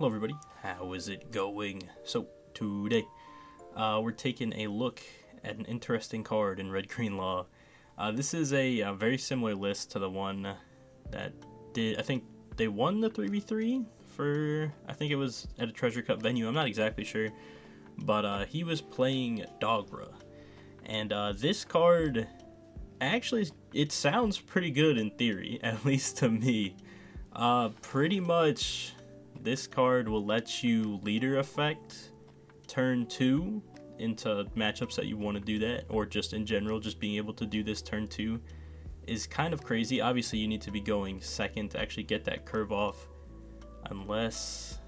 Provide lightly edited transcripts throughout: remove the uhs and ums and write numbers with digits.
Hello everybody, how is it going? So today we're taking a look at an interesting card in Red Green Law. This is a very similar list to the one that did, I think they won the 3v3 for, I think it was at a Treasure Cup venue, I'm not exactly sure, but he was playing Dogura. And this card, actually, it sounds pretty good in theory, at least to me. Pretty much this card will let you leader effect turn 2 into matchups that you want to do that, or just in general, just being able to do this turn 2 is kind of crazy. Obviously you need to be going second to actually get that curve off, unless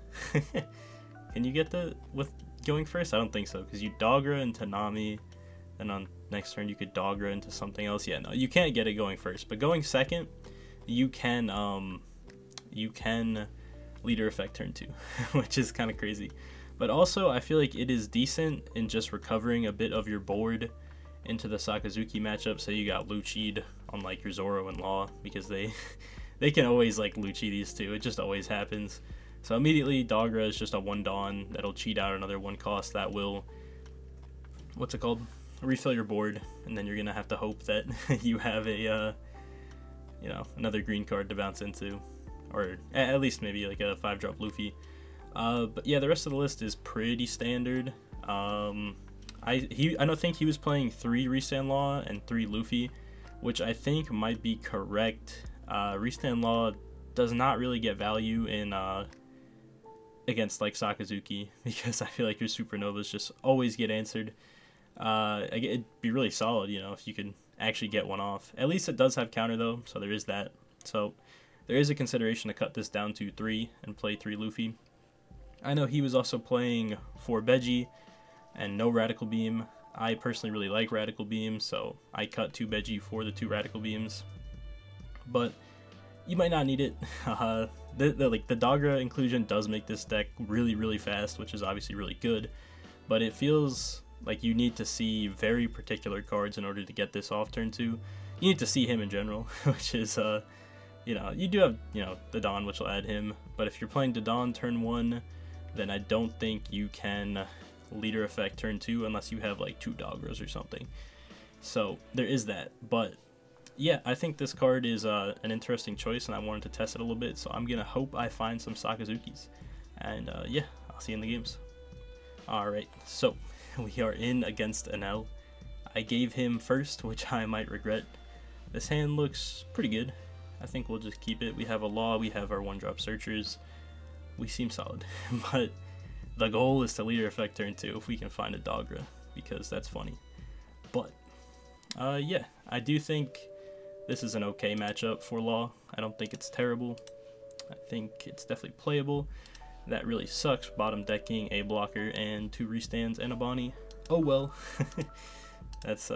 can you get the with going first? I don't think so, because you Dogura into Nami, then on next turn you could Dogura into something else. Yeah, no, you can't get it going first, but going second you can leader effect turn 2 which is kind of crazy. But also I feel like it is decent in just recovering a bit of your board into the Sakazuki matchup. So you got Luchi'd on like your Zoro and Law, because they can always like Luchi these two, it just always happens. So immediately Dogura is just a 1 Dawn that'll cheat out another 1 cost that will, what's it called, refill your board, and then you're gonna have to hope that you have a you know, another green card to bounce into, or at least maybe like a 5-drop Luffy. But yeah, the rest of the list is pretty standard. I don't think he was playing 3 Restand Law and 3 Luffy, which I think might be correct. Restand Law does not really get value in against like Sakazuki, because I feel like your Supernovas just always get answered. It'd be really solid, you know, if you could actually get one off. At least it does have counter though, so there is that. So there is a consideration to cut this down to 3 and play 3 Luffy. I know he was also playing 4 Beji and no Radical Beam. I personally really like Radical Beam, so I cut 2 Beji for the 2 Radical Beams. But you might not need it. The Dogura inclusion does make this deck really fast, which is obviously really good. But it feels like you need to see very particular cards in order to get this off turn 2. You need to see him in general, which is you know, you do have, you know, the Dawn, which will add him, but if you're playing the Dawn turn 1, then I don't think you can leader effect turn 2 unless you have like 2 Doguras or something. So there is that. But yeah, I think this card is an interesting choice, and I wanted to test it a little bit, so I'm gonna hope I find some Sakazukis. And yeah, I'll see you in the games. Alright, so we are in against Enel. I gave him first, which I might regret. This hand looks pretty good. I think we'll just keep it. We have a Law, we have our 1-drop searchers. We seem solid, but the goal is to leader effect turn 2 if we can find a Dogura, because that's funny. But yeah, I do think this is an okay matchup for Law. I don't think it's terrible. I think it's definitely playable. That really sucks, bottom decking a blocker and 2 restands and a Bonnie. Oh well. That's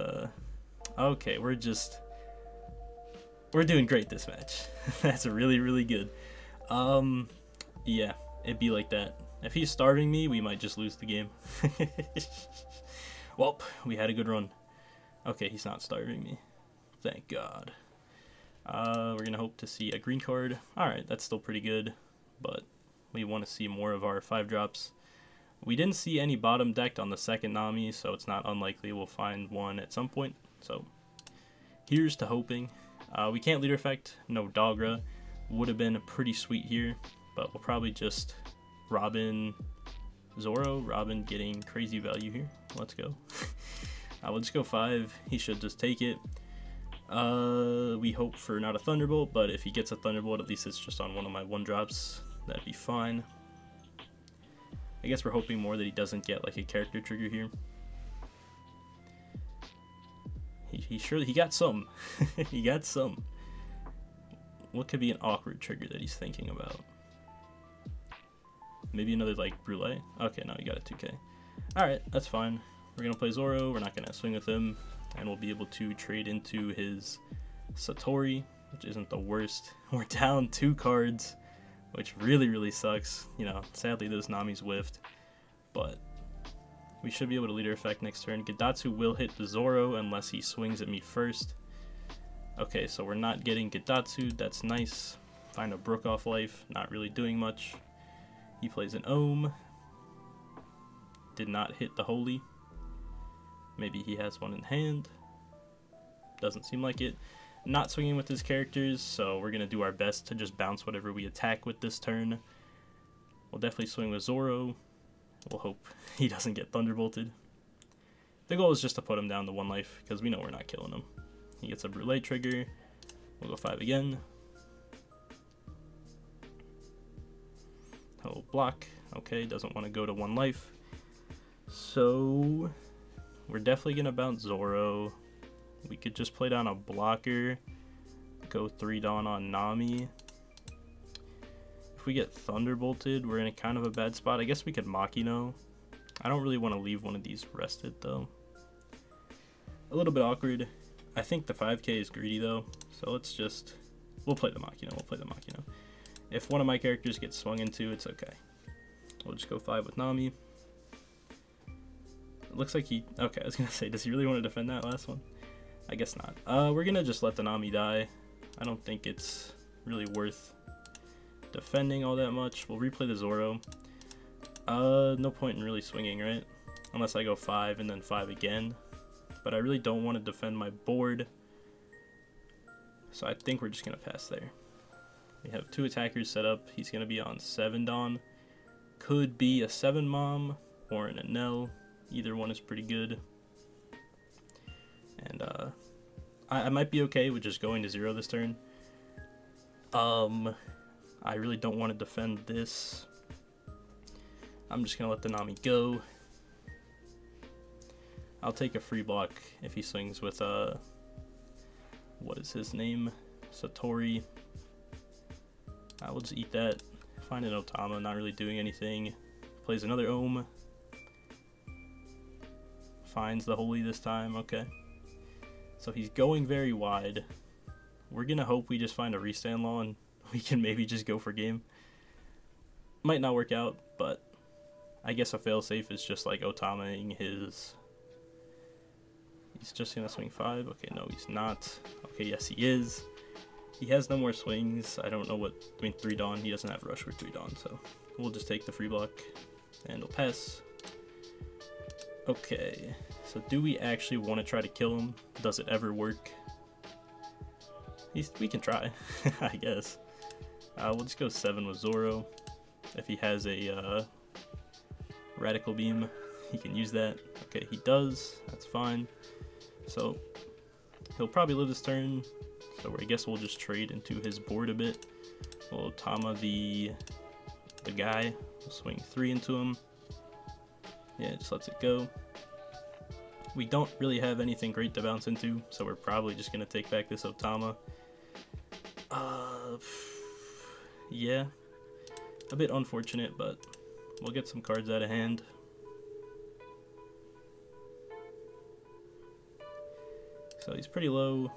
okay, we're doing great this match. That's really good. Yeah, it'd be like that. If he's starving me, we might just lose the game. Well, we had a good run. Okay, he's not starving me. Thank God. We're gonna hope to see a green card. Alright, that's still pretty good, but we want to see more of our 5-drops. We didn't see any bottom decked on the second Nami, so it's not unlikely we'll find one at some point. So here's to hoping. We can't leader effect, no Dogura. Would have been pretty sweet here, but we'll probably just Robin Zoro. Robin getting crazy value here. Let's go. We'll just go 5. He should just take it. We hope for not a Thunderbolt, but if he gets a Thunderbolt, at least it's just on one of my 1-drops. That'd be fine. I guess we're hoping more that he doesn't get like a character trigger here. He got some. He got some. What could be an awkward trigger that he's thinking about? Maybe another like Brûlée? Okay, no, he got a 2k. Alright, that's fine. We're gonna play Zoro, we're not gonna swing with him, and we'll be able to trade into his Satori, which isn't the worst. We're down 2 cards, which really sucks. You know, sadly those Nami's whiffed, but we should be able to leader effect next turn. Gedatsu will hit the Zoro unless he swings at me first. Okay, so we're not getting Gedatsu, that's nice. Find a Brook off life, not really doing much. He plays an Ohm. Did not hit the Holy. Maybe he has one in hand. Doesn't seem like it. Not swinging with his characters, so we're going to do our best to just bounce whatever we attack with this turn. We'll definitely swing with Zoro. We'll hope he doesn't get Thunderbolted. The goal is just to put him down to 1 life, because we know we're not killing him. He gets a Brûlé trigger. We'll go 5 again. He'll block. Okay, doesn't want to go to 1 life. So we're definitely going to bounce Zoro. We could just play down a blocker. Go 3 Dawn on Nami. If we get Thunderbolted, we're in a kind of a bad spot. I guess we could Makino. I don't really want to leave one of these rested though. A little bit awkward. I think the 5k is greedy though, so let's just, we'll play the Makino. We'll play the Makino. If one of my characters gets swung into, it's okay. We'll just go 5 with Nami. It looks like he, okay, I was gonna say, does he really want to defend that last one? I guess not. We're gonna just let the Nami die. I don't think it's really worth defending all that much. We'll replay the Zoro. No point in really swinging, right? Unless I go 5 and then 5 again. But I really don't want to defend my board. So I think we're just gonna pass there. We have 2 attackers set up. He's gonna be on 7 Dawn. Could be a 7 Mom or an Enel. Either one is pretty good. And I might be okay with just going to 0 this turn. I really don't want to defend this. I'm just gonna let the Nami go. I'll take a free block if he swings with what is his name? Satori. I will just eat that. Find an Otama, not really doing anything. Plays another Ohm. Finds the Holy this time, okay. So he's going very wide. We're gonna hope we just find a restand law and we can maybe just go for game. Might not work out, but I guess a failsafe is just like Otamaing his. He's just gonna swing 5. Okay, no, he's not. Okay, yes, he is. He has no more swings. I don't know what. I mean, 3 Dawn. He doesn't have rush for 3 Dawn, so we'll just take the free block and we'll pass. Okay, so do we actually want to try to kill him? Does it ever work? We can try, I guess. We'll just go 7 with Zoro. If he has a Radical Beam, he can use that. Okay, he does. That's fine. So he'll probably live this turn. So I guess we'll just trade into his board a bit. We'll Tama the guy. We'll swing 3 into him. Yeah, just lets it go. We don't really have anything great to bounce into, so we're probably just going to take back this Otama. Yeah. A bit unfortunate, but we'll get some cards out of hand. So he's pretty low.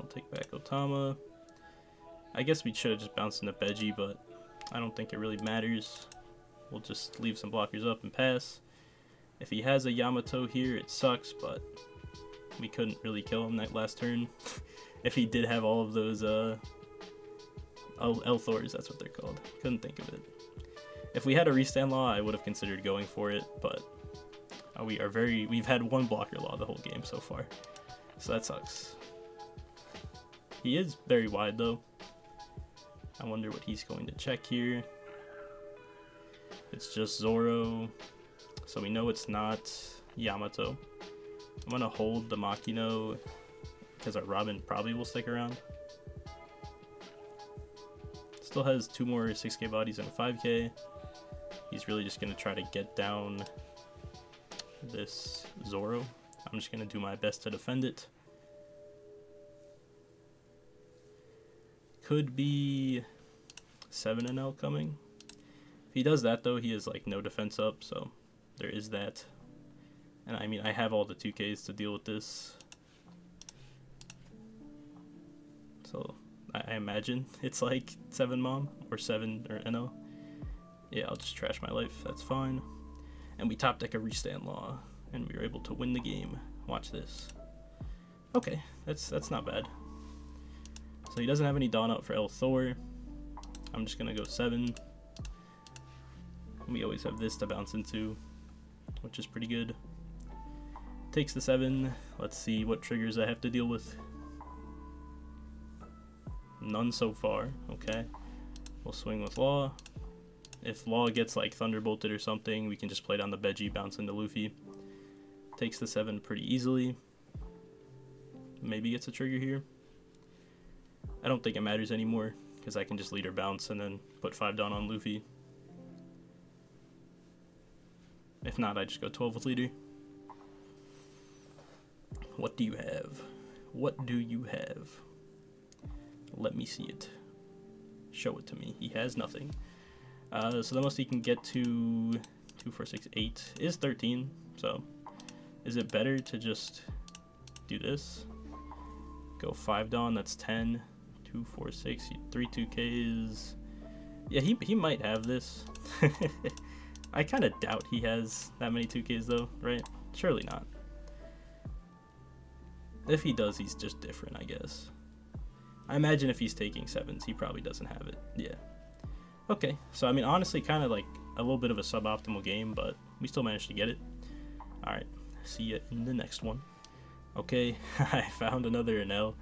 I'll take back Otama. I guess we should have just bounced into Beji, but I don't think it really matters. We'll just leave some blockers up and pass. If he has a Yamato here, it sucks, but we couldn't really kill him that last turn. If he did have all of those Elthors, that's what they're called. Couldn't think of it. If we had a restand law, I would have considered going for it, but we've had 1 blocker law the whole game so far. So that sucks. He is very wide though. I wonder what he's going to check here. It's just Zoro, so we know it's not Yamato. I'm gonna hold the Makino because our Robin probably will stick around. Still has 2 more 6k bodies and a 5k. He's really just gonna try to get down this Zoro. I'm just gonna do my best to defend it. Could be 7 NL coming. If he does that though, he has like no defense up, so there is that. And I mean, I have all the 2Ks to deal with this. So I imagine it's like 7 Mom or 7 or NL. Yeah, I'll just trash my life, that's fine. And we top deck a restand law, and we were able to win the game. Watch this. Okay, that's not bad. So he doesn't have any Dawn out for Elthor. I'm just gonna go 7. We always have this to bounce into, which is pretty good. Takes the 7. Let's see what triggers I have to deal with. None so far. Okay. We'll swing with Law. If Law gets like Thunderbolted or something, we can just play down the Veggie, bounce into Luffy. Takes the 7 pretty easily. Maybe gets a trigger here. I don't think it matters anymore, because I can just leader bounce and then put 5 down on Luffy. If not, I just go 12 with leader. What do you have? What do you have? Let me see it. Show it to me. He has nothing. So the most he can get to 2, 4, 6, 8 is 13. So is it better to just do this? Go 5 down, that's 10. 2, 4, 6, 3 2Ks. Yeah, he might have this. I kind of doubt he has that many 2Ks though, right? Surely not. If he does, he's just different, I guess. I imagine if he's taking 7s, he probably doesn't have it. Yeah. Okay, so I mean, honestly, kind of like a little bit of a suboptimal game, but we still managed to get it. Alright, see you in the next one. Okay, I found another NL.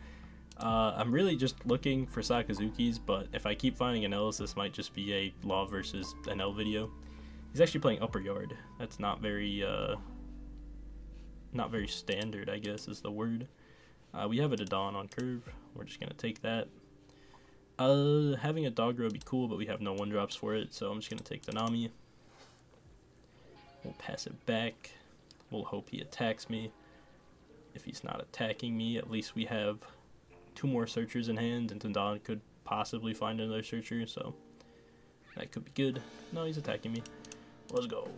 I'm really just looking for Sakazukis, but if I keep finding NLs, this might just be a Law versus NL video. He's actually playing Upper Yard. That's not very standard, I guess is the word. We have a Dodon on curve. We're just gonna take that. Having a Dogura would be cool, but we have no 1-drops for it, so I'm just gonna take the Nami. We'll pass it back. We'll hope he attacks me. If he's not attacking me, at least we have 2 more searchers in hand, and Dodon could possibly find another searcher, so that could be good. No, he's attacking me. Let's go.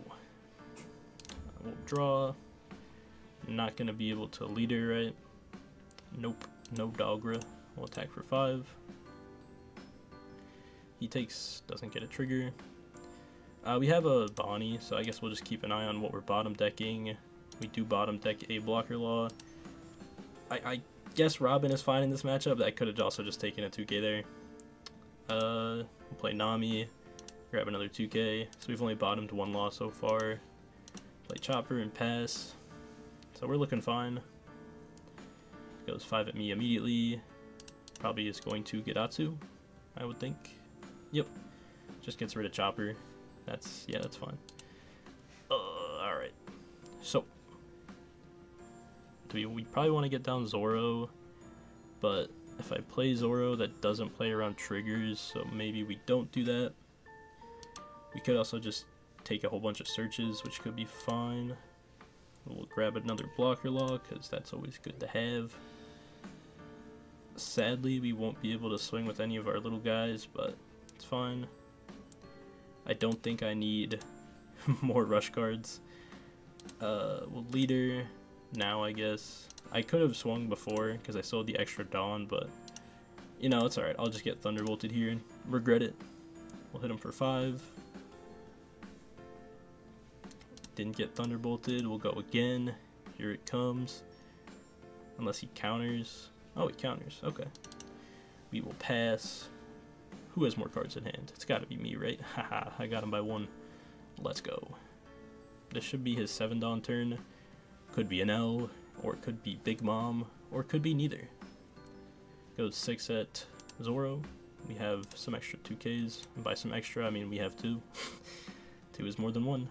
We'll draw. Not gonna be able to leader, right? Nope, no Dogura. We'll attack for 5. He doesn't get a trigger. We have a Bonnie, so I guess we'll just keep an eye on what we're bottom decking. We do bottom deck a Blocker Law. I guess Robin is fine in this matchup. I could have also just taken a 2K there. We'll play Nami, grab another 2K. So we've only bottomed 1 Law so far. Play Chopper and pass. So we're looking fine. Goes 5 at me immediately. Probably is going to Gedatsu, I would think. Yep. Just gets rid of Chopper. That's fine. Alright. So we probably want to get down Zoro, but if I play Zoro, that doesn't play around triggers, so maybe we don't do that. We could also just take a whole bunch of searches, which could be fine. We'll grab another Blocker Law, because that's always good to have. Sadly, we won't be able to swing with any of our little guys, but it's fine. I don't think I need more rush cards. We'll leader now, I guess. I could have swung before, because I sold the extra Dawn, but, you know, it's alright. I'll just get Thunderbolted here and regret it. We'll hit him for 5. Didn't get Thunderbolted. We'll go again. Here it comes. Unless he counters. Oh, he counters. Okay. We will pass. Who has more cards in hand? It's got to be me, right? Haha, I got him by 1. Let's go. This should be his 7 Dawn turn. Could be an L, or it could be Big Mom, or it could be neither. Goes 6 at Zoro. We have some extra 2Ks. And by some extra, I mean we have 2. 2 is more than 1.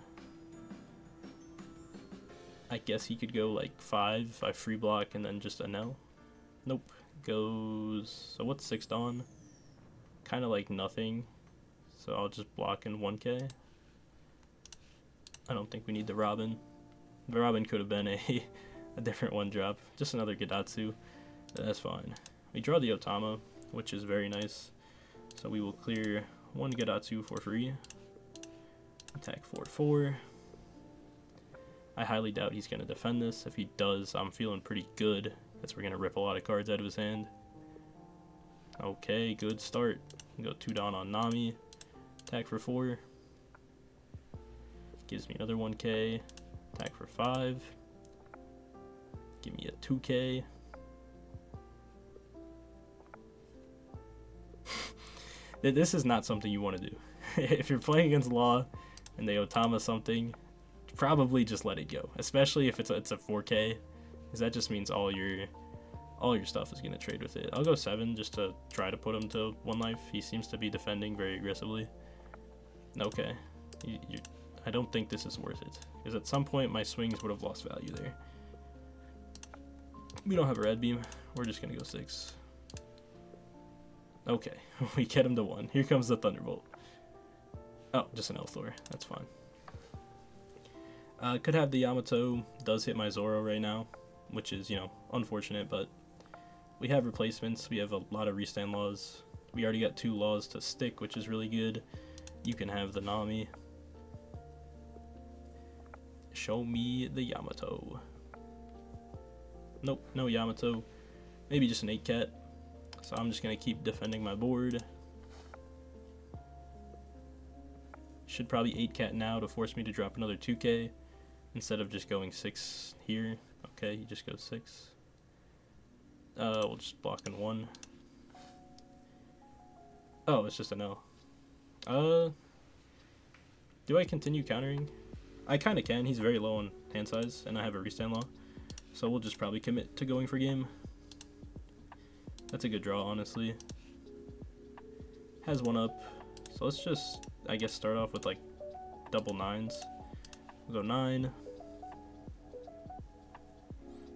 I guess he could go like 5 if I free block and then just an L. Nope. Goes... So what's 6 Dawn? Kind of like nothing. So I'll just block in 1K. I don't think we need the Robin. The Robin could have been a different 1-drop. Just another Gedatsu. That's fine. We draw the Otama, which is very nice. So we will clear 1 Gedatsu for free. Attack 4/4. I highly doubt he's going to defend this. If he does, I'm feeling pretty good, because we're going to rip a lot of cards out of his hand. Okay, good start. Go 2 Dawn on Nami. Attack for 4. Gives me another 1K. Attack for 5. Give me a 2K. This is not something you want to do. If you're playing against Law, and they Otama something, probably just let it go. Especially if it's a 4K, because that just means all your stuff is gonna trade with it. I'll go 7 just to try to put him to 1 life. He seems to be defending very aggressively. Okay, I don't think this is worth it, because at some point my swings would have lost value there. We don't have a red beam. We're just gonna go 6. Okay, we get him to 1. Here comes the Thunderbolt. Oh, just an L-Thor. That's fine. Could have the Yamato. Does hit my Zoro right now, which is, you know, unfortunate, but we have replacements. We have a lot of restand laws. We already got 2 laws to stick, which is really good. You can have the Nami. Show me the Yamato. Nope, no Yamato. Maybe just an 8-cat. So I'm just going to keep defending my board. Should probably 8-cat now to force me to drop another 2k instead of just going 6 here. Okay, he just goes 6. We'll just block in 1. Oh, it's just a no. Do I continue countering? I kind of can. He's very low on hand size, and I have a restand law. So we'll just probably commit to going for game. That's a good draw, honestly. Has 1 up. So let's just, I guess, start off with like double 9s. We'll go 9.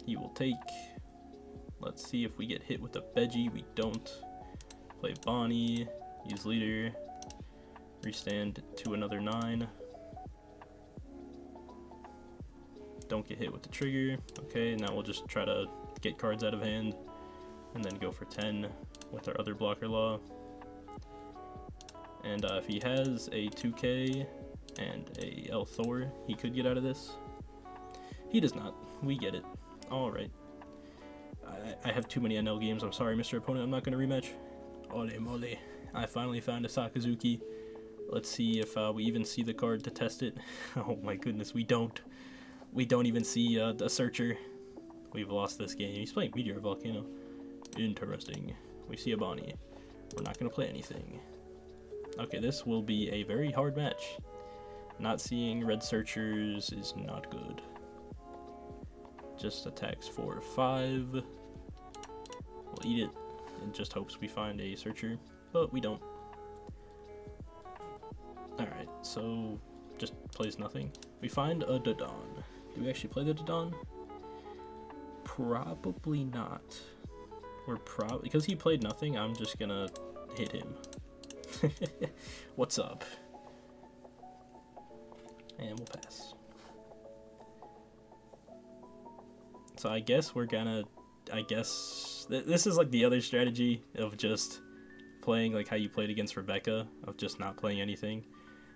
He will take. Let's see if we get hit with a Veggie. We don't. Play Bonnie. Use leader. Restand to another 9. Don't get hit with the trigger. Okay, now we'll just try to get cards out of hand and then go for 10 with our other blocker law. And if he has a 2k and a L Thor, he could get out of this. He does not. We get it. Alright. I have too many NL games. I'm sorry, Mr. Opponent. I'm not going to rematch. Ole mole. I finally found a Sakazuki. Let's see if we even see the card to test it. Oh my goodness, we don't. We don't even see the Searcher. We've lost this game. He's playing Meteor Volcano. Interesting. We see a Bonnie. We're not going to play anything. Okay, this will be a very hard match. Not seeing red Searchers is not good. Just attacks 4 or 5. We'll eat it and just hopes we find a Searcher, but we don't. Alright, so just plays nothing. We find a Dodon. Do we actually play the Dodon? Probably not. Because he played nothing, I'm just gonna hit him. What's up? And we'll pass. So I guess we're gonna, this is like the other strategy of just playing like how you played against Rebecca, of just not playing anything.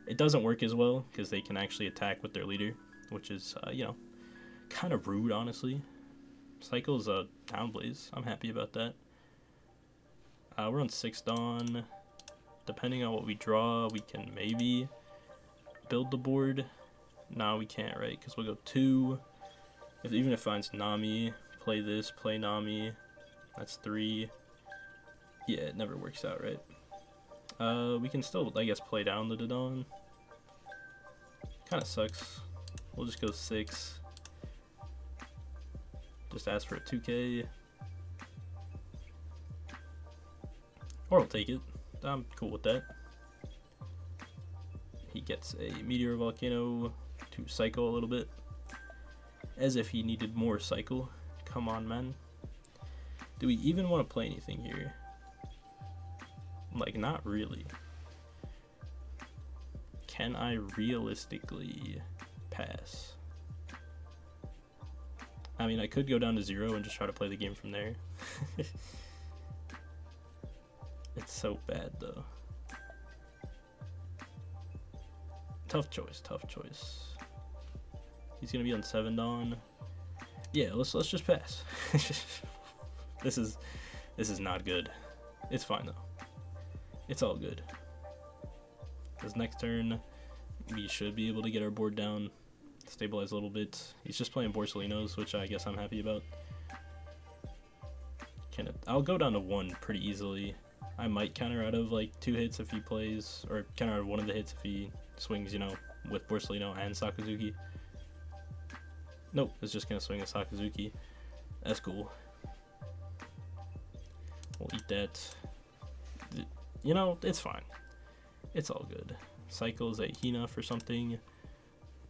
It doesn't work as well because they can actually attack with their leader, which is, you know, kind of rude, honestly. Cycle's a Downblaze. I'm happy about that. We're on 6 Dawn. Depending on what we draw, we can maybe build the board. No, we can't, right? Because we'll go 2. Even if it finds Nami, play this, play Nami. That's 3. Yeah, it never works out, right? We can still, I guess, play down the Dodon. Kind of sucks. We'll just go 6. Just ask for a 2k. Or we'll take it. I'm cool with that. He gets a Meteor Volcano to cycle a little bit. As if he needed more cycle. Come on, man. Do we even want to play anything here? Like, not really. Can I realistically pass? I mean, I could go down to 0 and just try to play the game from there. It's so bad, though. Tough choice, tough choice. He's gonna be on 7 Dawn. Yeah, let's just pass. This is not good. It's fine though. It's all good. This next turn, we should be able to get our board down, stabilize a little bit. He's just playing Borsalinos, which I guess I'm happy about. I'll go down to 1 pretty easily. I might counter out of like 2 hits if he plays, or counter out of 1 of the hits if he swings, you know, with Borsellino and Sakazuki. Nope, it's just gonna swing a Sakazuki. That's cool. We'll eat that. You know, it's fine. It's all good. Cycles a Hina for something.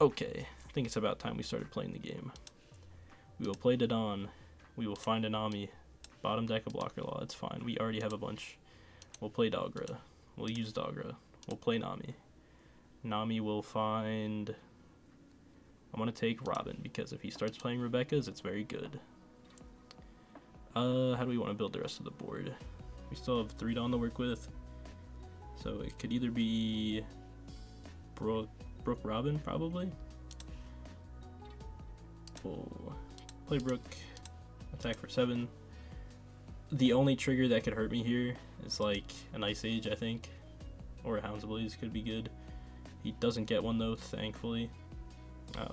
Okay, I think it's about time we started playing the game. We will play Dodon. We will find a Nami. Bottom deck a blocker law. It's fine. We already have a bunch. We'll play Dogura. We'll use Dogura. We'll play Nami. Nami will find... I'm going to take Robin, because if he starts playing Rebecca's, it's very good. How do we want to build the rest of the board? We still have 3 Dawn to work with. So it could either be Brooke Robin, probably. We'll play Brooke, attack for 7. The only trigger that could hurt me here is like an Ice Age, I think. Or a Hound's Blaze could be good. He doesn't get one though, thankfully.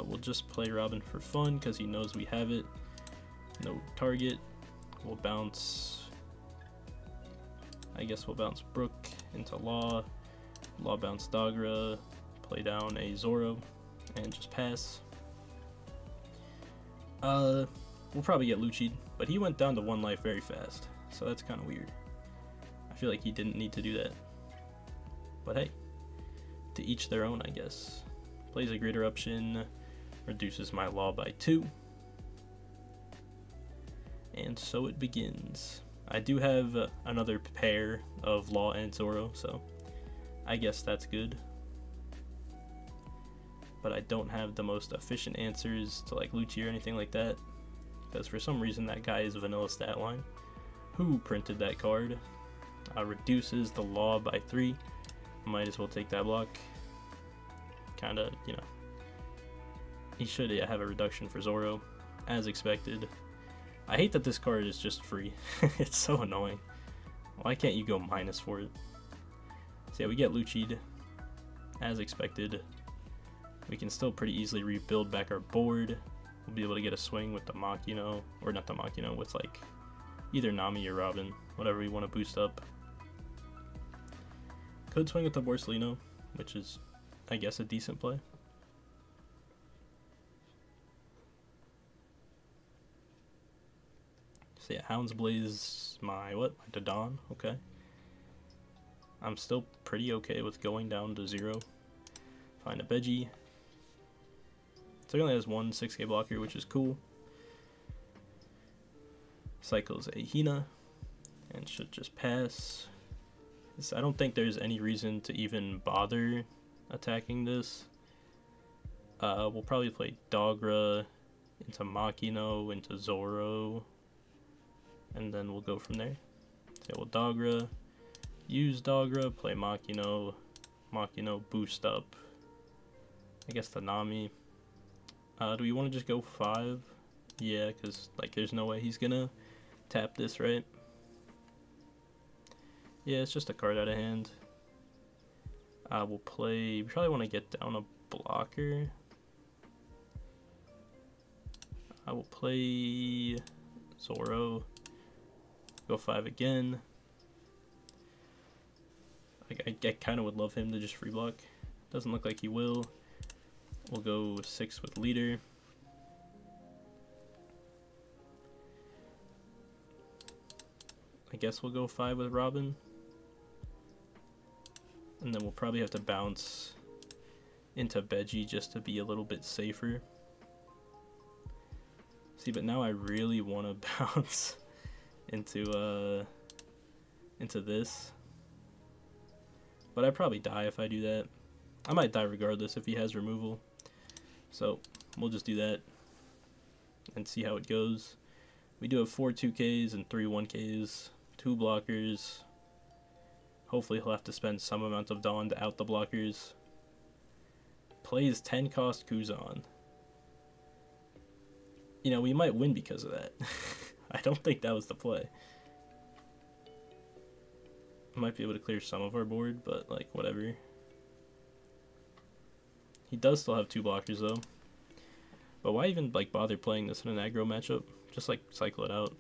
We'll just play Robin for fun because he knows we have it. No target. We'll bounce... I guess we'll bounce Brooke into Law. Law bounce Dogura. Play down a Zoro. And just pass. We'll probably get Lucci'd, but he went down to 1 life very fast. So that's kind of weird. I feel like he didn't need to do that. But hey, to each their own, I guess. Plays a Great Eruption, reduces my Law by 2. And so it begins. I do have another pair of Law and Zoro, so I guess that's good. But I don't have the most efficient answers to like Lucci or anything like that, because for some reason that guy is vanilla stat line. Who printed that card? Reduces the Law by 3. Might as well take that block. Kinda, you know. He should have a reduction for Zoro, as expected. I hate that this card is just free. It's so annoying. Why can't you go minus for it? So yeah, we get Lucci'd, as expected. We can still pretty easily rebuild back our board. We'll be able to get a swing with the Makino, or not the Makino, with like either Nami or Robin, whatever we want to boost up. Could swing with the Borsellino, which is, I guess, a decent play. So yeah, Hound's Blaze, my Dodon, okay. I'm still pretty okay with going down to 0. Find a Veggie. So he only has 1 6k blocker, which is cool. Cycles a Hina, and should just pass. I don't think there's any reason to even bother attacking this. We'll probably play Dogura into Makino, into Zoro, and then we'll go from there. So we'll Dogura, use Dogura, play Makino, Makino boost up, I guess the Nami. Do we want to just go 5? Yeah, because like there's no way he's gonna tap this, right? Yeah, it's just a card out of hand. We'll play... We probably want to get down a blocker. I will play Zoro. Go 5 again. I kind of would love him to just free block. Doesn't look like he will. We'll go 6 with Leader. I guess we'll go 5 with Robin. And then we'll probably have to bounce into Veggie just to be a little bit safer. See, but now I really want to bounce into this. But I'd probably die if I do that. I might die regardless if he has removal. So we'll just do that and see how it goes. We do have 4 2Ks and 3 1Ks, 2 blockers. Hopefully he'll have to spend some amount of Dawn to out the blockers. Plays 10 cost Kuzan. You know, we might win because of that. I don't think that was the play. Might be able to clear some of our board, but like whatever. He does still have 2 blockers though. But why even like bother playing this in an aggro matchup? Just like cycle it out.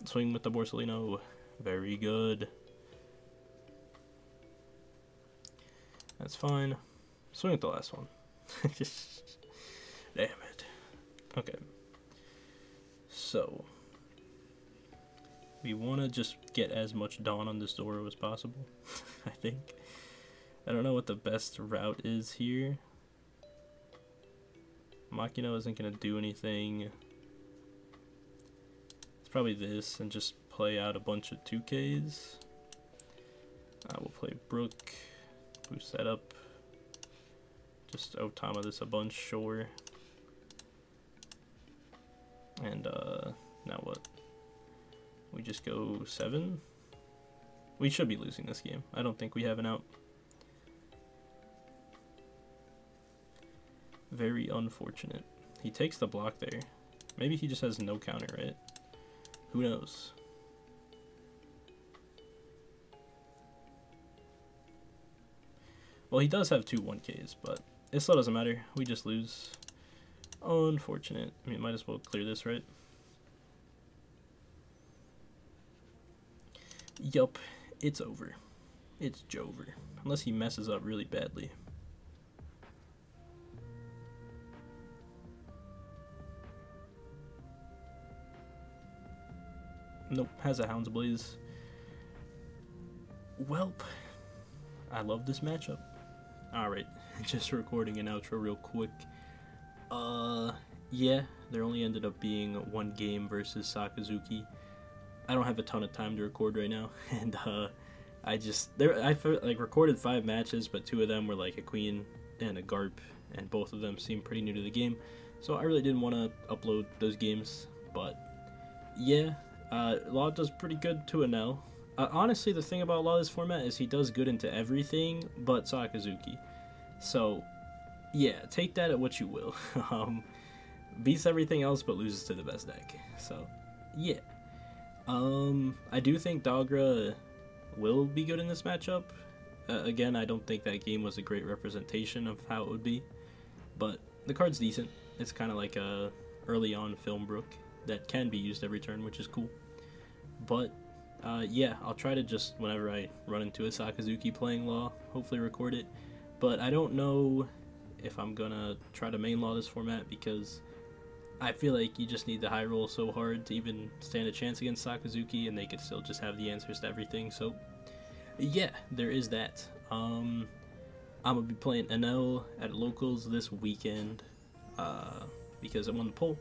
Swing with the Borsellino. Very good. That's fine. Swing at the last one. Damn it. Okay. So, we want to just get as much Dawn on this Zoro as possible, I think. I don't know what the best route is here. Makino isn't going to do anything. It's probably this, and just play out a bunch of 2Ks. We'll play Brook, boost that up. Just Otama this a bunch, sure. And now what? We just go 7? We should be losing this game. I don't think we have an out. Very unfortunate. He takes the block there. Maybe he just has no counter, right? Who knows? Well, he does have 2 1Ks, but it still doesn't matter. We just lose. Unfortunate. I mean, might as well clear this, right? Yup, it's over. It's Jover. Unless he messes up really badly. Nope, has a Hound's Blaze. Welp, I love this matchup. Alright, just recording an outro real quick. Yeah, there only ended up being 1 game versus Sakazuki. I don't have a ton of time to record right now, and I recorded 5 matches, but 2 of them were like a Queen and a Garp, and both of them seemed pretty new to the game, so I really didn't want to upload those games. But yeah, Law does pretty good to an L. Honestly, the thing about Law this format is he does good into everything but Sakazuki. So yeah, take that at what you will. Beats everything else but loses to the best deck. So yeah. I do think Dogura will be good in this matchup. Again, I don't think that game was a great representation of how it would be, but the card's decent. It's kind of like a early on Film Brook that can be used every turn, which is cool. But yeah, I'll try to just, whenever I run into a Sakazuki playing Law, hopefully record it. But I don't know if I'm gonna try to main Law this format, because I feel like you just need to high roll so hard to even stand a chance against Sakazuki, and they could still just have the answers to everything. So yeah, there is that. I'm gonna be playing NL at locals this weekend because I won the poll,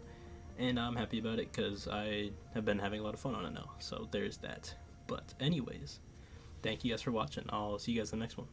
and I'm happy about it because I have been having a lot of fun on NL. So there's that. But anyways, thank you guys for watching. I'll see you guys in the next one.